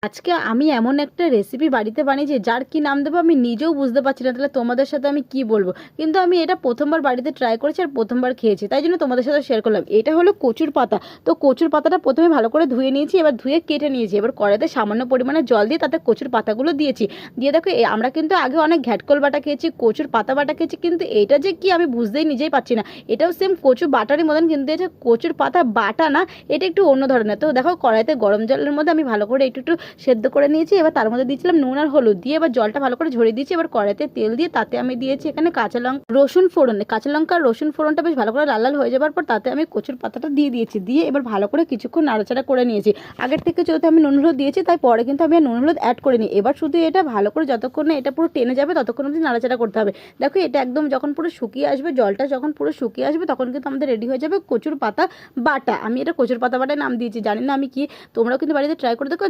আজকে আমি এমন একটা রেসিপি বাড়িতে বানিয়েছি যার কি নাম দেবো আমি নিজেও বুঝতে পারছি না, তাহলে তোমাদের সাথে আমি কি বলবো। কিন্তু আমি এটা প্রথমবার বাড়িতে ট্রাই করেছি আর প্রথমবার খেয়েছি, তাই জন্য তোমাদের সাথে শেয়ার করলাম। এটা হলো কচুর পাতা। তো কচুর পাতাটা প্রথমে ভালো করে ধুয়ে নিয়েছি, এবার ধুয়ে কেটে নিয়েছি। এবার কড়াইতে সামান্য পরিমাণে জল দিয়ে তাতে কচুর পাতাগুলো দিয়েছি। দিয়ে দেখো আমরা কিন্তু আগে অনেক ঘ্যাটকল বাটা খেয়েছি, কচুর পাতা বাটা খেয়েছি, কিন্তু এটা যে কি আমি বুঝতেই নিজেই পাচ্ছি না। এটাও সেম কচু বাটারই মতন, কিন্তু এটা কচুর পাতা বাটা না, এটা একটু অন্য ধরনের। তো দেখো কড়াইতে গরম জলের মধ্যে আমি ভালো করে একটু একটু সেদ্ধ করে নিয়েছি। এবার তার মধ্যে দিয়েছিলাম নুন আর হলুদ দিয়ে, এবার জলটা ভালো করে ঝরিয়ে দিয়েছি। এবার কড়াইতে তেল দিয়ে তাতে আমি দিয়েছি এখানে কাঁচা লঙ্কা রসুন ফোড়ন। কাঁচা লঙ্কা আর রসুন ফোড়নটা বেশ ভালো করে লাল লাল হয়ে যাবার পর তাতে আমি কচুর পাতাটা দিয়ে দিয়েছি। দিয়ে এবার ভালো করে কিছুক্ষণ নাড়াচাড়া করে নিয়েছি। আগের থেকে যেহেতু আমি নুন হলুদ দিয়েছি তাই পরে কিন্তু আমি আর নুন হলুদ অ্যাড করিনি। এবার শুধু এটা ভালো করে যতক্ষণ না এটা পুরো টেনে যাবে ততক্ষণ অবধি নাড়াচাড়া করতে হবে। দেখো এটা একদম যখন পুরো শুকিয়ে আসবে, জলটা যখন পুরো শুকিয়ে আসবে তখন কিন্তু আমাদের রেডি হয়ে যাবে কচুর পাতা বাটা। আমি এটা কচুর পাতা বাটায় নাম দিয়েছি, জানি না আমি কি। তোমরাও কিন্তু বাড়িতে ট্রাই করে দেখো।